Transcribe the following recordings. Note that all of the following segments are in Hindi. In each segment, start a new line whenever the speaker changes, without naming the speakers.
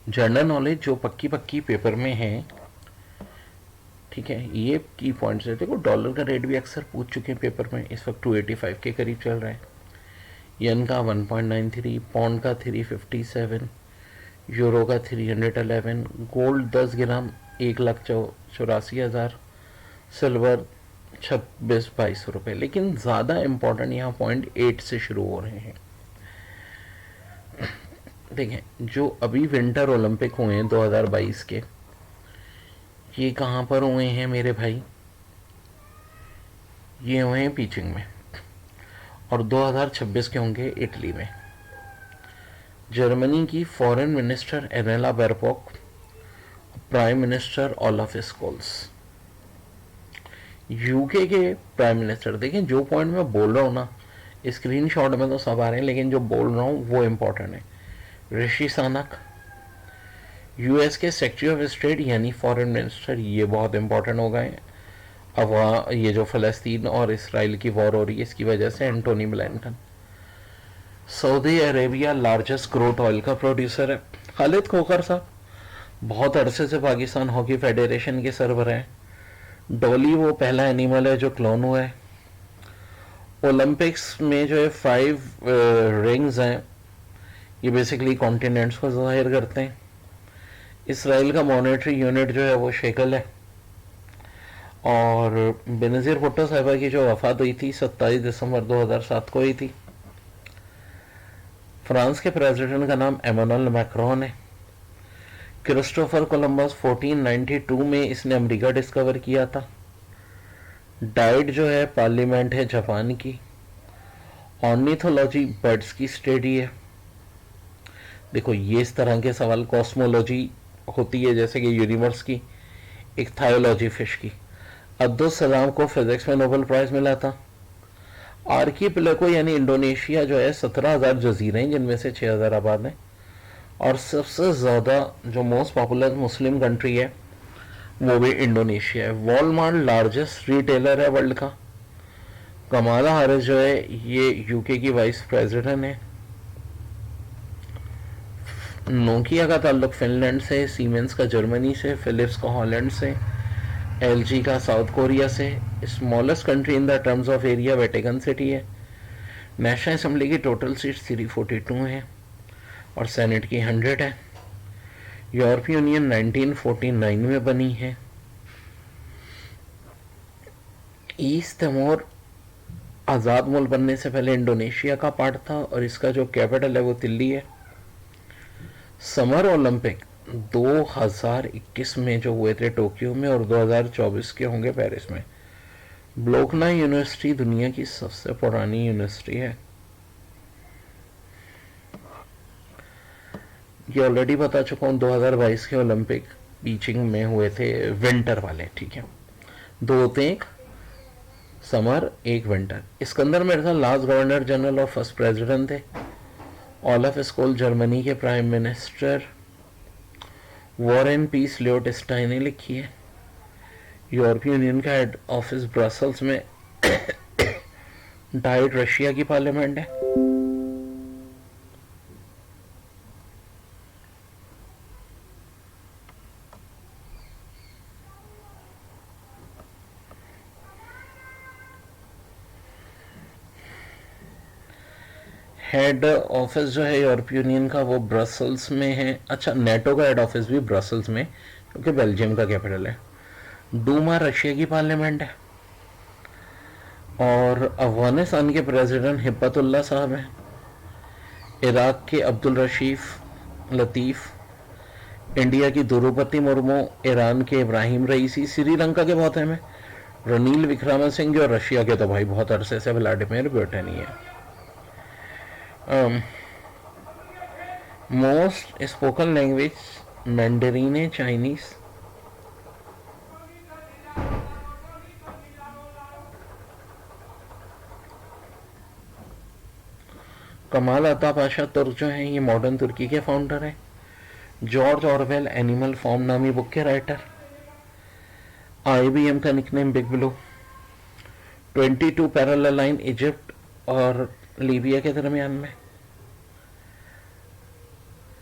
जनरल नॉलेज जो पक्की पक्की पेपर में है, ठीक है, ये की पॉइंट्स है। देखो डॉलर का रेट भी अक्सर पूछ चुके हैं पेपर में, इस वक्त 285 के करीब चल रहा है। यन का 1.93, पौंड का 357, यूरो का 311, गोल्ड 10 ग्राम 1,84,000, सिल्वर 26-22 रुपये। लेकिन ज़्यादा इम्पोर्टेंट यहाँ पॉइंट 8 से शुरू हो रहे हैं। देखें जो अभी विंटर ओलंपिक हुए हैं 2022 के, ये कहाँ पर हुए हैं मेरे भाई? ये हुए हैं पीचिंग में। और 2026 के होंगे इटली में। जर्मनी की foreign minister Annalena Baerbock, prime minister Olaf Scholz. UK के प्राइम मिनिस्टर, देखें जो पॉइंट मैं बोल रहा हूँ ना, स्क्रीन शॉट में तो सब आ रहे हैं, लेकिन जो बोल रहा हूँ वो इम्पोर्टेंट है। ऋषि सुनक। यूएस के सेक्रेटरी ऑफ स्टेट यानी फॉरेन मिनिस्टर, ये बहुत इंपॉर्टेंट हो गए। अब ये जो फ़लस्तीन और इसराइल की वॉर हो रही है, इसकी वजह से Antony Blinken. Saudi Arabia largest crude oil का प्रोड्यूसर है। खालिद खोखर साहब बहुत अरसे से पाकिस्तान हॉकी फेडरेशन के सरबराह हैं। डॉली वो पहला एनिमल है जो क्लोन हुआ है। ओलंपिक्स में जो है 5 रिंग्स हैं, ये बेसिकली कॉन्टिनेंट्स को जाहिर करते हैं। इसराइल का मॉनेटरी यूनिट जो है वो शेकल है। और बेनज़ीर भुट्टो साहिबा की जो वफात हुई थी 27 दिसंबर 2007 को हुई थी। फ्रांस के प्रेसिडेंट का नाम एमानुएल मैक्रोन है। क्रिस्टोफर कोलंबस 1492 में इसने अमेरिका डिस्कवर किया था। डाइट जो है पार्लियामेंट है जापान की। ऑर्निथोलॉजी बर्ड्स की स्टडी है। देखो ये इस तरह के सवाल, कॉस्मोलॉजी होती है जैसे कि यूनिवर्स की, एक थायोलॉजी फिश की। अब्दुल सलाम को फिजिक्स में नोबेल प्राइज मिला था। आर्कीपेलागो यानी इंडोनेशिया जो है 17,000 जजीरे हैं, जिनमें से 6,000 आबाद हैं। और सबसे ज़्यादा जो मोस्ट पॉपुलर मुस्लिम कंट्री है वो भी इंडोनेशिया है। वॉलमार्ट लार्जेस्ट रिटेलर है वर्ल्ड का। कमाला हारिस जो है ये यूके की वाइस प्रेसिडेंट है। नोकिया का ताल्लुक फिनलैंड से, सीमेंस का जर्मनी से, फिलिप्स का हॉलैंड से, एलजी का साउथ कोरिया से। Smallest country in the terms of area Vatican city है। नेशनल असेंबली की टोटल सीट्स 342 है और सेनेट की 100 है। यूरोपीय यूनियन 1949 में बनी है। ईस्ट तिमोर आज़ाद मुल्क बनने से पहले इंडोनेशिया का पार्ट था और इसका जो कैपिटल है वो दिल्ली है। समर ओलंपिक 2021 में जो हुए थे टोक्यो में और 2024 के होंगे पेरिस में। ब्लोकना यूनिवर्सिटी दुनिया की सबसे पुरानी यूनिवर्सिटी है। ये ऑलरेडी बता चुका हूँ, 2022 के ओलंपिक बीजिंग में हुए थे, विंटर वाले, ठीक है। दो होते हैं, एक समर एक winter. Sikandar Mirza last governor general और फर्स्ट प्रेसिडेंट थे। ओलाफ स्कोल जर्मनी के prime minister. War and Peace Leo स्टाइन ने लिखी है। यूरोपीय यूनियन का हेड ऑफिस ब्रसल्स में। डाइट रशिया की पार्लियामेंट है। हेड ऑफिस जो है यूरोपीय यूनियन का वो ब्रसल्स में है। अच्छा, नेटो का हेड ऑफिस भी ब्रसल्स में, क्योंकि बेल्जियम का कैपिटल है। डूमा रशिया की पार्लियामेंट है। और अफगानिस्तान के प्रेसिडेंट हिब्बतुल्लाह साहब हैं। इराक के अब्दुल रशीफ लतीफ़। इंडिया की द्रौपदी मुर्मू। ईरान के इब्राहिम रईसी। श्रीलंका के बहुत हैं रनील विक्रमसिंघे। और रशिया के तो भाई बहुत अरसे से व्लादिमीर पुतिन ही है। मोस्ट स्पोकन लैंग्वेज मैंडरीन है, चाइनीज। कमाल अता पाशा तुर्क जो हैं ये मॉडर्न तुर्की के फाउंडर हैं। जॉर्ज ऑरवेल एनिमल फॉर्म नामी बुक के राइटर। आईबीएम का nickname big blue. 22 parallel line Egypt और लीबिया के दरमियान में।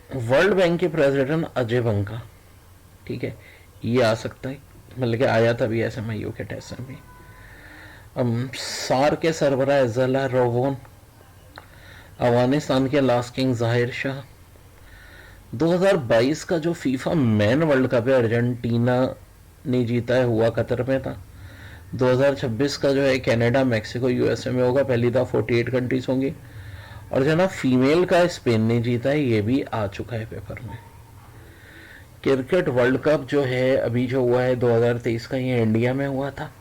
वर्ल्ड बैंक के प्रेसिडेंट अजय बंका, ठीक है, ये आ सकता है, मतलब कि आया था भी ऐसे में के टेस्ट में भी। सार के सरबरा अजला रोवोन, अफगानिस्तान के लास्ट किंग जाहिर शाह। 2022 का जो फीफा मैन वर्ल्ड कप है अर्जेंटीना ने जीता है, हुआ कतर में था। 2026 का जो है कनाडा, मैक्सिको, यूएसए में होगा, पहली दफा 48 कंट्रीज होंगी। और जो ना फीमेल का स्पेन ने जीता है, ये भी आ चुका है पेपर में। क्रिकेट वर्ल्ड कप जो है अभी जो हुआ है 2023 का, ये इंडिया में हुआ था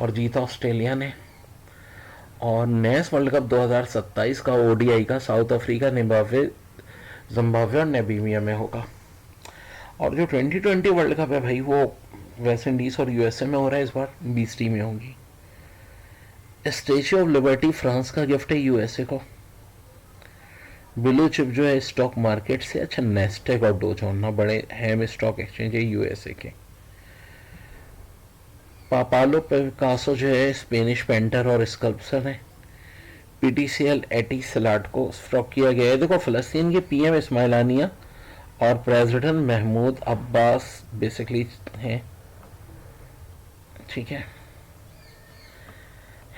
और जीता ऑस्ट्रेलिया ने। और नेस वर्ल्ड कप 2027 का ओडीआई का साउथ अफ्रीका, जिम्बाब्वे और नेमीबिया में होगा। और जो 2020 वर्ल्ड कप है भाई, वो वेस्ट इंडीज और यूएसए में हो रहा है, इस बार 20 टीमें होंगी। स्टैच्यू ऑफ लिबर्टी फ्रांस का गिफ्ट है यूएसए को। ब्लू चिप जो है स्टॉक मार्केट से, अच्छा नेस्टेक और डो जोन्स बड़े हैम स्टॉक एक्सचेंज है यूएसए के। पापालो पिकासो जो है स्पेनिश पेंटर और स्कल्पचर है। पीटीसीएल एटी सलाड को स्ट्रॉक किया गया है। देखो फ़लस्तीन के पीएम इस्माइल हानिया और प्रेसिडेंट महमूद अब्बास बेसिकली हैं, ठीक है।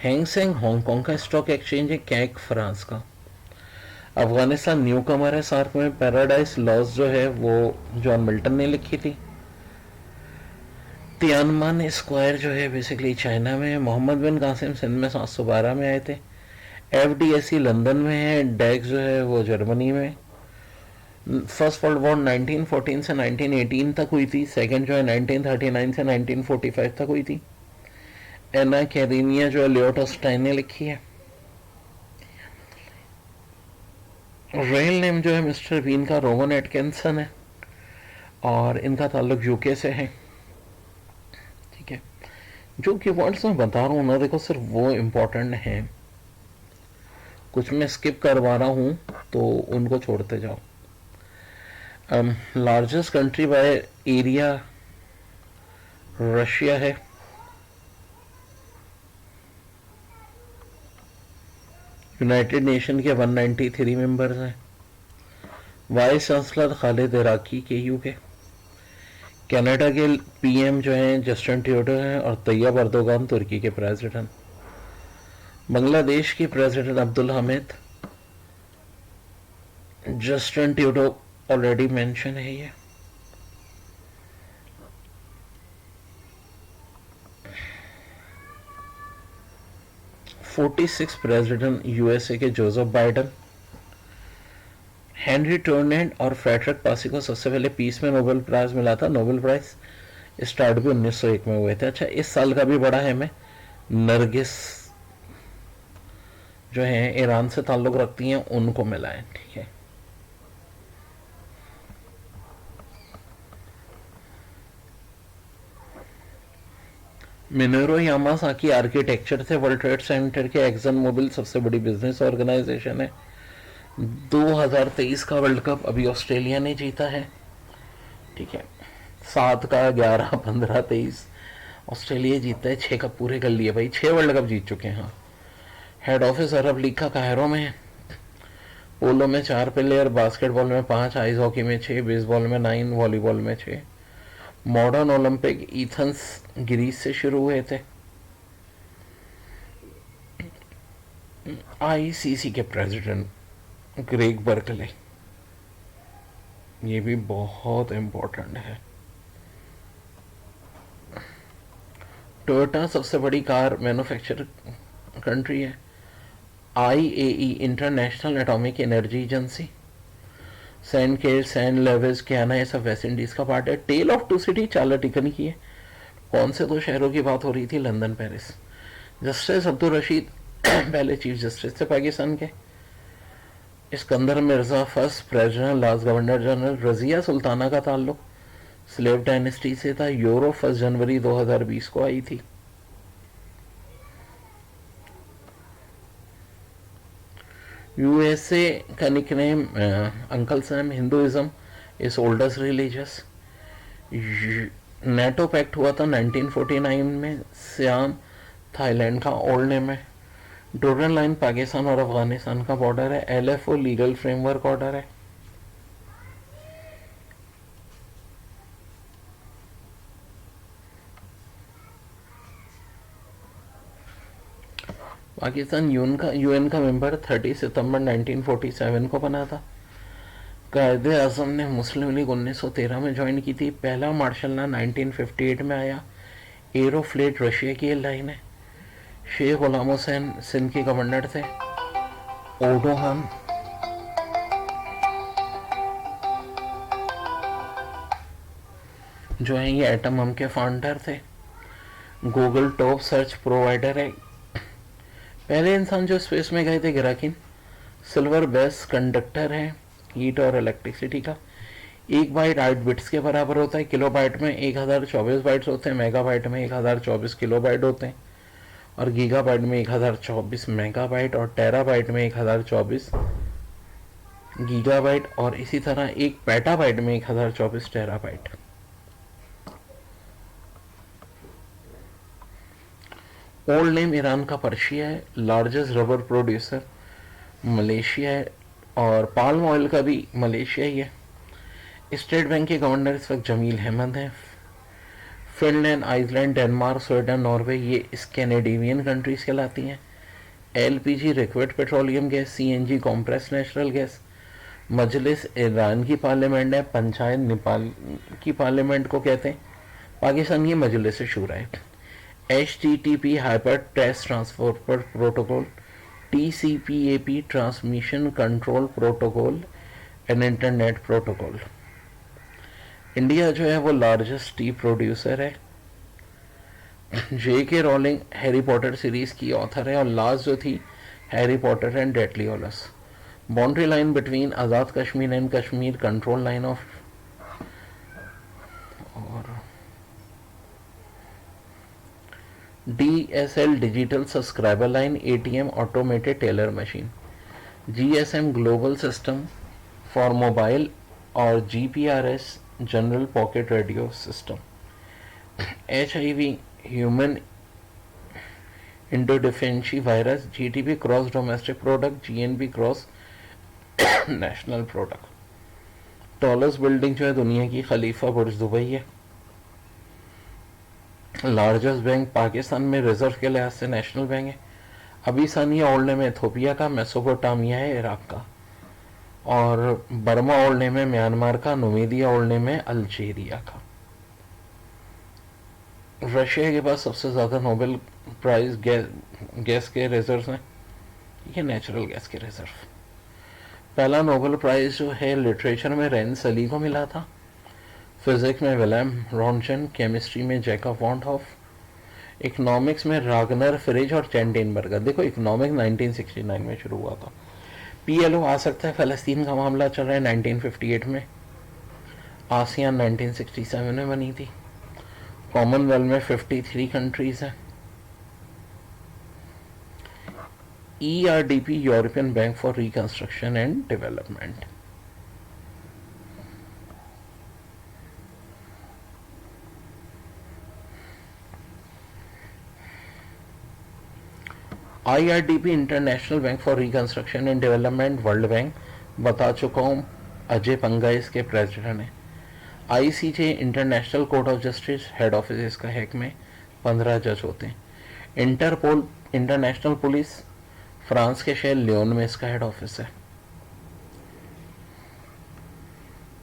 हैंग सेंग हांगकांग का स्टॉक एक्सचेंज है, कैक फ्रांस का। अफगानिस्तान न्यू कमर है सार्क में। पैराडाइज लॉस जो है वो जॉन मिल्टन ने लिखी थी। तियानमन स्क्वायर जो है बेसिकली चाइना में है। मोहम्मद बिन कासिम सिंध में 712 में आए थे। एफडीएससी लंदन में है। डेक्स जो है वो जर्मनी में। फर्स्ट वर्ल्ड वॉर 1914 से 1918 तक हुई थी। सेकंड जो है 1939 से 1945 तक हुई थी। एना कैरिनिया जो है लियोटोस्टाइन ने लिखी है। रियल नेम जो है मिस्टर बीन का रोमन एटकिंसन है और इनका ताल्लुक यूके से है, ठीक है। जो कीवर्ड्स मैं बता रहा हूँ ना, देखो सिर्फ वो इम्पोर्टेंट हैं, कुछ मैं स्किप करवा रहा हूँ तो उनको छोड़ते जाओ। Largest country by area Russia है। यूनाइटेड नेशन के 193 मेंबर्स हैं। वाइस चांसलर खालिद इराकी के यू के। कनाडा के पीएम जो हैं जस्टिन ट्रूडो हैं और तैयब अर्दोगान तुर्की के प्रेसिडेंट। बांग्लादेश की president Abdul Hamid. Justin Trudeau already mention है ये। फोर्टी सिक्स प्रेसिडेंट यूएसए के जोसेफ बाइडन। हेनरी टोर्नेट और फ्रेडरिक पासी को सबसे पहले पीस में नोबेल प्राइज मिला था। नोबेल प्राइज स्टार्ट भी 1901 में हुए थे। अच्छा इस साल का भी बड़ा है, मैं नरगिस जो है ईरान से ताल्लुक रखती हैं, उनको मिला है, ठीक है। मिनोरू यामासाकी आर्किटेक्चर थे। वर्ल्ड ट्रेड सेंटर के एक्सन मोबिल सबसे बड़ी बिजनेस ऑर्गेनाइजेशन है। 2023 का वर्ल्ड कप अभी ऑस्ट्रेलिया ने जीता है, ठीक है। 7 का 11, 15, 23 ऑस्ट्रेलिया जीता है। 6 कप पूरे कर लिए भाई, 6 वर्ल्ड कप जीत चुके हैं। हाँ, हेड ऑफिस अरब लीग का कायरो में है। पोलो में 4 प्लेयर, बास्केटबॉल में 5, आइस हॉकी में 6, बेसबॉल में 9, वॉलीबॉल में 6। मॉडर्न ओलंपिक एथेंस ग्रीस से शुरू हुए थे। आईसीसी के प्रेसिडेंट ग्रेग बर्कले, ये भी बहुत इंपॉर्टेंट है। टोयोटा सबसे बड़ी कार मैन्युफैक्चर कंट्री है। IAE international atomic energy agency. सैन केल, सैन लेविस, कैना, ये सब वेस्ट इंडीज का पार्ट है। Tale of two city Charles Dicken की है। कौन से दो शहरों की बात हो रही थी? London, Paris. Justice Abdul Rashid पहले चीफ जस्टिस थे पाकिस्तान के। Iskandar Mirza first president, last governor general. Razia Sultana का ताल्लुक स्लेव डायनेस्टी से था। यूरो 1 जनवरी 2020 को आई थी। यूएसए का nickname uncle Sam. Hinduism is oldest religious. NATO pact हुआ था 1949 में। सियाम थाईलैंड का ओल्ड नेम है। डोरन लाइन पाकिस्तान और अफगानिस्तान का बॉर्डर है। एलएफओ लीगल फ्रेमवर्क ऑर्डर है। पाकिस्तान यूएन का मेंबर 30 सितंबर 1947 को बना था। कायदे आजम ने मुस्लिम लीग 1913 में ज्वाइन की थी। पहला मार्शल लॉ 1958 में आया। एरोफ्लेट रशिया की एयरलाइन है। शेख गुलाम हुसैन सिंध के गवर्नर थे। ओडोहान जो है ये एटम बम के फाउंडर थे। गूगल टॉप सर्च प्रोवाइडर है। पहले इंसान जो स्पेस में गए थे गिराकिन। सिल्वर बेस कंडक्टर है हीट और इलेक्ट्रिसिटी का। 1 बाइट 8 बिट्स के बराबर होता है। किलोबाइट में 1024 बाइट्स होते हैं। मेगाबाइट में 1024 किलोबाइट होते हैं। और गीगाबाइट में 1024 मेगाबाइट और टेराबाइट में 1024 गीगाबाइट और इसी तरह एक पेटाबाइट में 1024 टेराबाइट। ओल्ड नेम ईरान का पर्शिया है। लार्जेस्ट रबर प्रोड्यूसर मलेशिया है और पाल्म ऑयल का भी मलेशिया ही है। स्टेट बैंक के गवर्नर इस वक्त जमील अहमद हैं। Finland, Iceland, Denmark, Sweden, Norway ये स्कैंडिनेवियन कंट्रीज कहलाती हैं। LPG liquid petroleum gas, CNG compress natural gas. मजलिस ईरान की पार्लियामेंट है। पंचायत नेपाल की पार्लियामेंट को कहते हैं। पाकिस्तान की मजलिस शूरा है। HTTP hyper text transfer protocol, TCP/IP transmission control protocol and internet protocol. India जो है वो लार्जेस्ट टी प्रोड्यूसर है। J.K. Rolling Harry Potter series की ऑथर है और लास्ट जो थी Harry Potter and deathly Hallows. Boundary line between Azad Kashmir and Kashmir control line of और DSL digital subscriber line, ATM automated teller machine. GSM global system for mobile और GPRS general pocket radio system. HIV human immunodeficiency virus. GDP gross domestic product, GNP gross national product. Tallest building जो है दुनिया की खलीफा बुर्ज दुबई है। लार्जेस्ट बैंक पाकिस्तान में रिजर्व के लिहाज से नेशनल बैंक है। अबिसानिया ओल्ड नेम है इथोपिया का। मेसोपोटामिया है इराक का। और बर्मा ओल्ड नेम है म्यांमार का। नुमीदिया ओल्ड नेम है अल्जीरिया का। रशिया के पास सबसे ज़्यादा नोबेल प्राइज गैस के रिजर्व हैं। ये नेचुरल गैस के रिजर्व। पहला नोबेल प्राइज जो है लिटरेचर में रेंस अली को मिला था। फिजिक्स में विलियम रॉन्चन, केमिस्ट्री में जैकब वॉन्ट हॉफ, इकोनॉमिक्स में रागनर फ्रिज और चैंडेनबर्गर। देखो इकोनॉमिक्स 1969 में शुरू हुआ था। PLO आ सकता है, फ़लस्तीन का मामला चल रहा है 1958 में। आसियान 1967 में बनी थी। कॉमनवेल्थ में 53 कंट्रीज हैं। ERDP European bank for reconstruction and development. IRDP international bank for reconstruction and development world bank बता चुका हूँ। अजय पंगा इसके प्रेसिडेंट हैं। ICJ international court of justice head office इसका हैक में 15 जज होते हैं। इंटरपोल इंटरनेशनल पुलिस फ्रांस के शहर लियोन में इसका हेड ऑफिस है।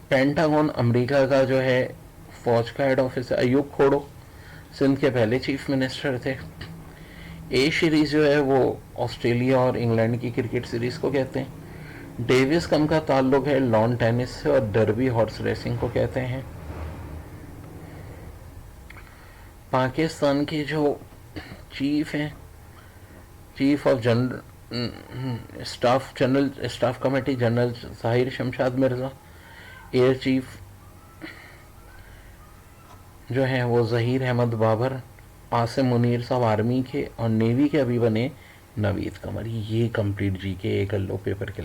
पेंटागन अमेरिका का जो है फौज का हेड ऑफिस है। अयूब खोड़ो सिंध के पहले चीफ मिनिस्टर थे। ए सीरीज जो है वो ऑस्ट्रेलिया और इंग्लैंड की क्रिकेट सीरीज को कहते हैं। डेविस कप का ताल्लुक है लॉन टेनिस से और डर्बी हॉर्स रेसिंग को कहते हैं। पाकिस्तान के जो चीफ हैं, chief of general staff committee general ज़ाहिर शमशाद मिर्ज़ा। एयर चीफ जो है वो ज़हीर अहमद बाबर। आसिम मुनीर साहब आर्मी के और नेवी के अभी बने नवीद कमर। ये कंप्लीट जी के एक लो पेपर के